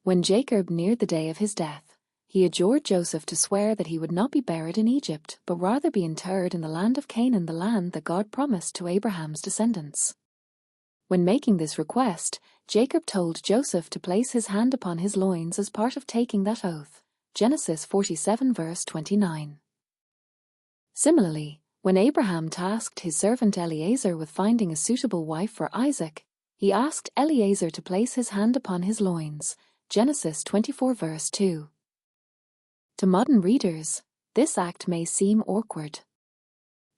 When Jacob neared the day of his death, he adjured Joseph to swear that he would not be buried in Egypt, but rather be interred in the land of Canaan, the land that God promised to Abraham's descendants. When making this request, Jacob told Joseph to place his hand upon his loins as part of taking that oath. Genesis 47 verse 29. Similarly, when Abraham tasked his servant Eliezer with finding a suitable wife for Isaac, he asked Eliezer to place his hand upon his loins. Genesis 24 verse 2. To modern readers, this act may seem awkward.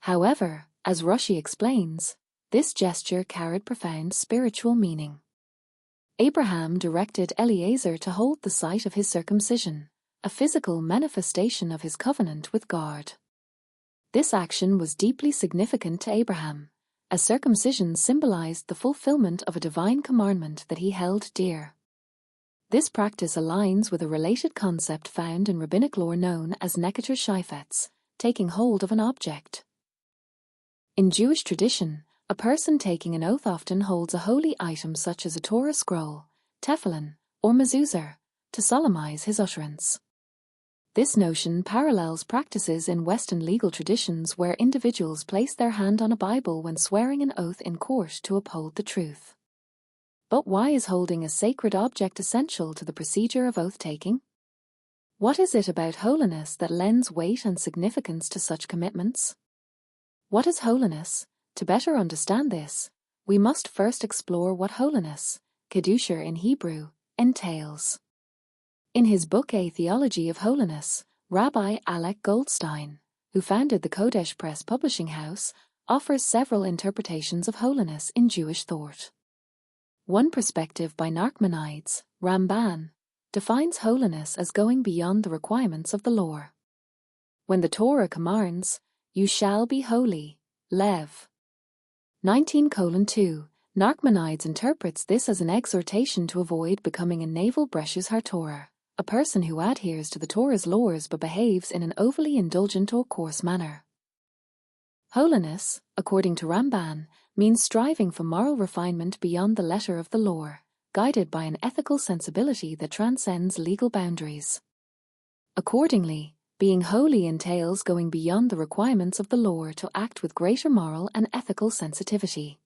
However, as Rashi explains, this gesture carried profound spiritual meaning. Abraham directed Eliezer to hold the site of his circumcision, a physical manifestation of his covenant with God. This action was deeply significant to Abraham, as circumcision symbolized the fulfillment of a divine commandment that he held dear. This practice aligns with a related concept found in rabbinic lore known as neketer shayfetz, taking hold of an object. In Jewish tradition, a person taking an oath often holds a holy item such as a Torah scroll, tefillin, or mezuzah, to solemnize his utterance. This notion parallels practices in Western legal traditions where individuals place their hand on a Bible when swearing an oath in court to uphold the truth. But why is holding a sacred object essential to the procedure of oath-taking? What is it about holiness that lends weight and significance to such commitments? What is holiness? To better understand this, we must first explore what holiness, Kedusha in Hebrew, entails. In his book A Theology of Holiness, Rabbi Alec Goldstein, who founded the Kodesh Press publishing house, offers several interpretations of holiness in Jewish thought. One perspective by Nachmanides, Ramban, defines holiness as going beyond the requirements of the law. When the Torah commands, "You shall be holy," Lev 19:2, Nachmanides interprets this as an exhortation to avoid becoming a navel breshes Torah, a person who adheres to the Torah's laws but behaves in an overly indulgent or coarse manner. Holiness, according to Ramban, means striving for moral refinement beyond the letter of the law, guided by an ethical sensibility that transcends legal boundaries. Accordingly, being holy entails going beyond the requirements of the law to act with greater moral and ethical sensitivity.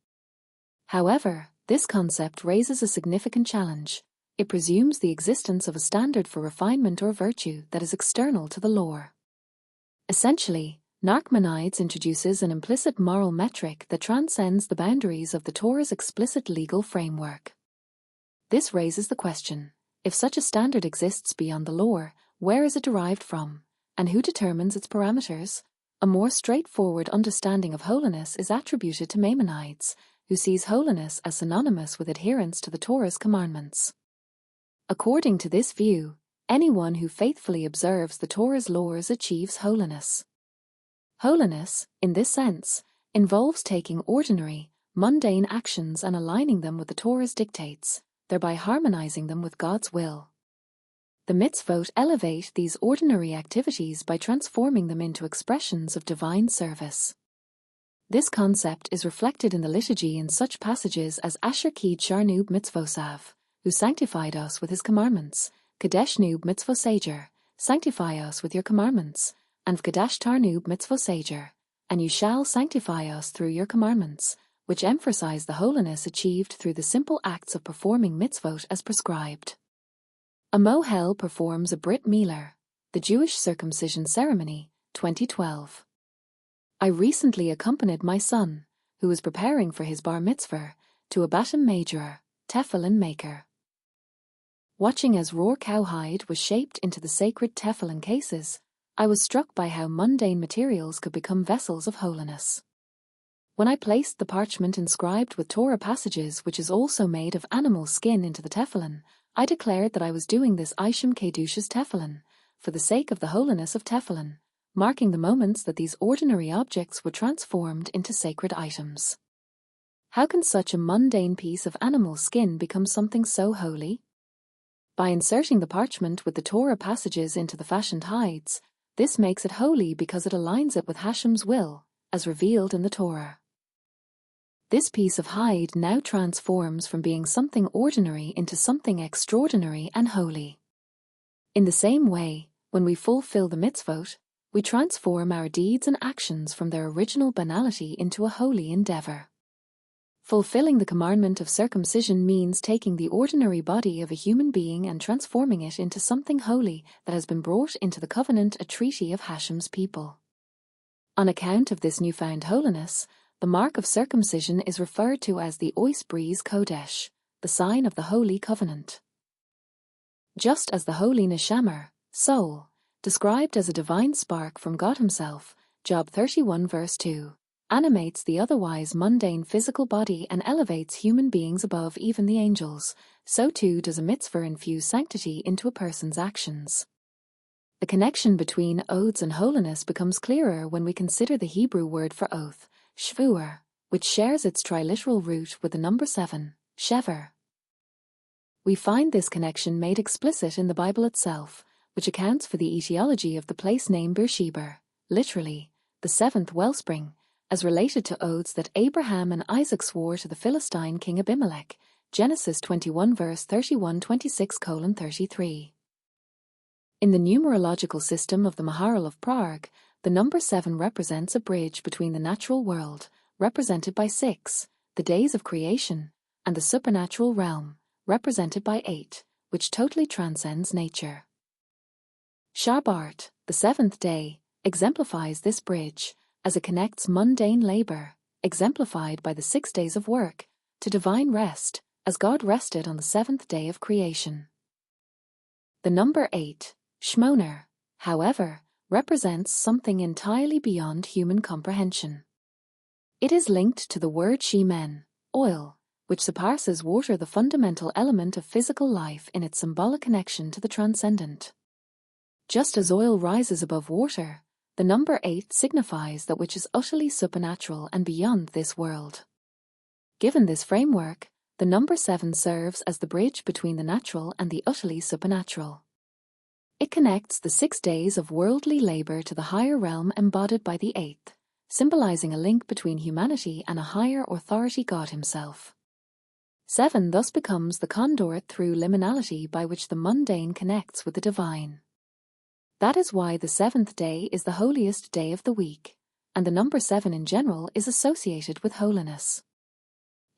However, this concept raises a significant challenge. It presumes the existence of a standard for refinement or virtue that is external to the law. Essentially, Nachmanides introduces an implicit moral metric that transcends the boundaries of the Torah's explicit legal framework. This raises the question, if such a standard exists beyond the law, where is it derived from, and who determines its parameters? A more straightforward understanding of holiness is attributed to Maimonides, who sees holiness as synonymous with adherence to the Torah's commandments. According to this view, anyone who faithfully observes the Torah's laws achieves holiness. Holiness, in this sense, involves taking ordinary, mundane actions and aligning them with the Torah's dictates, thereby harmonizing them with God's will. The mitzvot elevate these ordinary activities by transforming them into expressions of divine service. This concept is reflected in the liturgy in such passages as Asher Kid-Sharnub Mitzvosav, who sanctified us with his commandments, Kadesh Nub Mitzvosager, sanctify us with your commandments, and V'Kadash Tarnub Mitzvosager, and you shall sanctify us through your commandments, which emphasize the holiness achieved through the simple acts of performing mitzvot as prescribed. A Mohel performs a Brit Milah, the Jewish circumcision ceremony, 2012. I recently accompanied my son, who was preparing for his bar mitzvah, to a Batim Major, tefillin maker. Watching as raw cowhide was shaped into the sacred tefillin cases, I was struck by how mundane materials could become vessels of holiness. When I placed the parchment inscribed with Torah passages, which is also made of animal skin, into the tefillin, I declared that I was doing this Isham Kedusha's tefillin, for the sake of the holiness of tefillin, marking the moments that these ordinary objects were transformed into sacred items. How can such a mundane piece of animal skin become something so holy? By inserting the parchment with the Torah passages into the fashioned hides, this makes it holy because it aligns it with Hashem's will, as revealed in the Torah. This piece of hide now transforms from being something ordinary into something extraordinary and holy. In the same way, when we fulfill the mitzvot, we transform our deeds and actions from their original banality into a holy endeavor. Fulfilling the commandment of circumcision means taking the ordinary body of a human being and transforming it into something holy that has been brought into the covenant, a treaty of Hashem's people. On account of this newfound holiness, the mark of circumcision is referred to as the Ois Bris Kodesh, the sign of the Holy Covenant. Just as the holy Neshamer, soul, described as a divine spark from God Himself, Job 31 verse 2, animates the otherwise mundane physical body and elevates human beings above even the angels, so too does a mitzvah infuse sanctity into a person's actions. The connection between oaths and holiness becomes clearer when we consider the Hebrew word for oath, shvuah, which shares its triliteral root with the number 7, shever. We find this connection made explicit in the Bible itself, which accounts for the etiology of the place name Beersheba, literally, the seventh wellspring, as related to oaths that Abraham and Isaac swore to the Philistine king Abimelech, Genesis 21 verse 31-26:33. In the numerological system of the Maharal of Prague, the number 7 represents a bridge between the natural world, represented by 6, the days of creation, and the supernatural realm, represented by 8, which totally transcends nature. Shabbat, the seventh day, exemplifies this bridge, as it connects mundane labor, exemplified by the 6 days of work, to divine rest, as God rested on the 7th day of creation. The number 8, Shmoner, however, represents something entirely beyond human comprehension. It is linked to the word shemen, oil, which surpasses water, the fundamental element of physical life in its symbolic connection to the transcendent. Just as oil rises above water, the number 8 signifies that which is utterly supernatural and beyond this world. Given this framework, the number 7 serves as the bridge between the natural and the utterly supernatural. It connects the 6 days of worldly labor to the higher realm embodied by the 8th, symbolizing a link between humanity and a higher authority, God Himself. 7 thus becomes the conduit through liminality by which the mundane connects with the divine. That is why the 7th day is the holiest day of the week, and the number 7 in general is associated with holiness.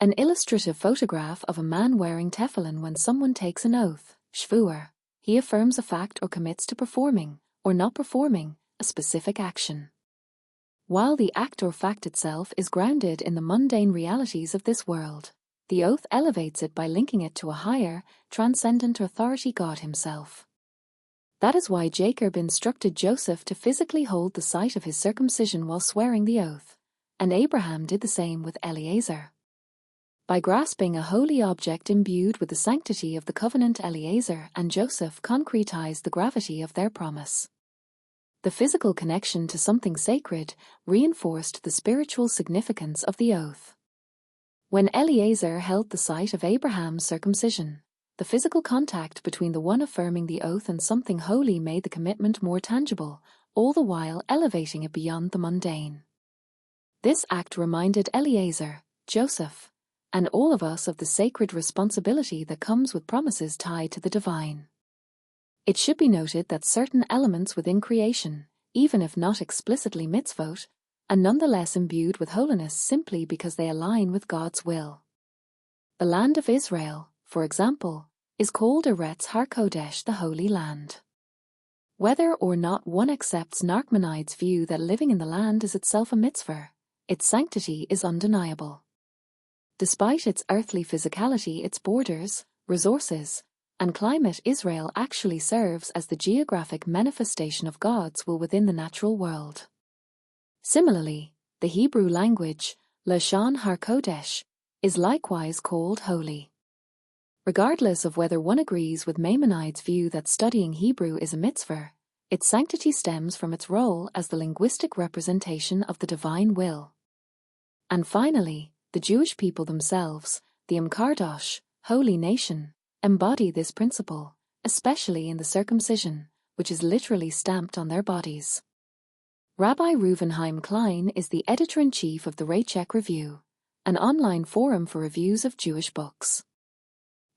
An illustrative photograph of a man wearing tefillin when someone takes an oath, shvuah, he affirms a fact or commits to performing, or not performing, a specific action. While the act or fact itself is grounded in the mundane realities of this world, the oath elevates it by linking it to a higher, transcendent authority, God Himself. That is why Jacob instructed Joseph to physically hold the site of his circumcision while swearing the oath, and Abraham did the same with Eliezer. By grasping a holy object imbued with the sanctity of the covenant, Eliezer and Joseph concretized the gravity of their promise. The physical connection to something sacred reinforced the spiritual significance of the oath. When Eliezer held the site of Abraham's circumcision, the physical contact between the one affirming the oath and something holy made the commitment more tangible, all the while elevating it beyond the mundane. This act reminded Eliezer, Joseph, and all of us of the sacred responsibility that comes with promises tied to the divine. It should be noted that certain elements within creation, even if not explicitly mitzvot, are nonetheless imbued with holiness simply because they align with God's will. The land of Israel, for example, is called Eretz HaKodesh, the Holy Land. Whether or not one accepts Nachmanides' view that living in the land is itself a mitzvah, its sanctity is undeniable. Despite its earthly physicality, its borders, resources, and climate, Israel actually serves as the geographic manifestation of God's will within the natural world. Similarly, the Hebrew language, Lashon HaKodesh, is likewise called holy. Regardless of whether one agrees with Maimonides' view that studying Hebrew is a mitzvah, its sanctity stems from its role as the linguistic representation of the divine will. And finally, the Jewish people themselves, the Am Kardosh, holy nation, embody this principle, especially in the circumcision, which is literally stamped on their bodies. Rabbi Reuven Chaim Klein is the editor-in-chief of the Raychek Review, an online forum for reviews of Jewish books.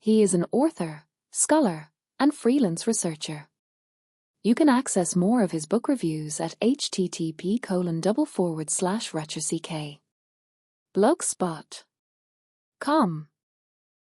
He is an author, scholar, and freelance researcher. You can access more of his book reviews at http://retrock. Blogspot.com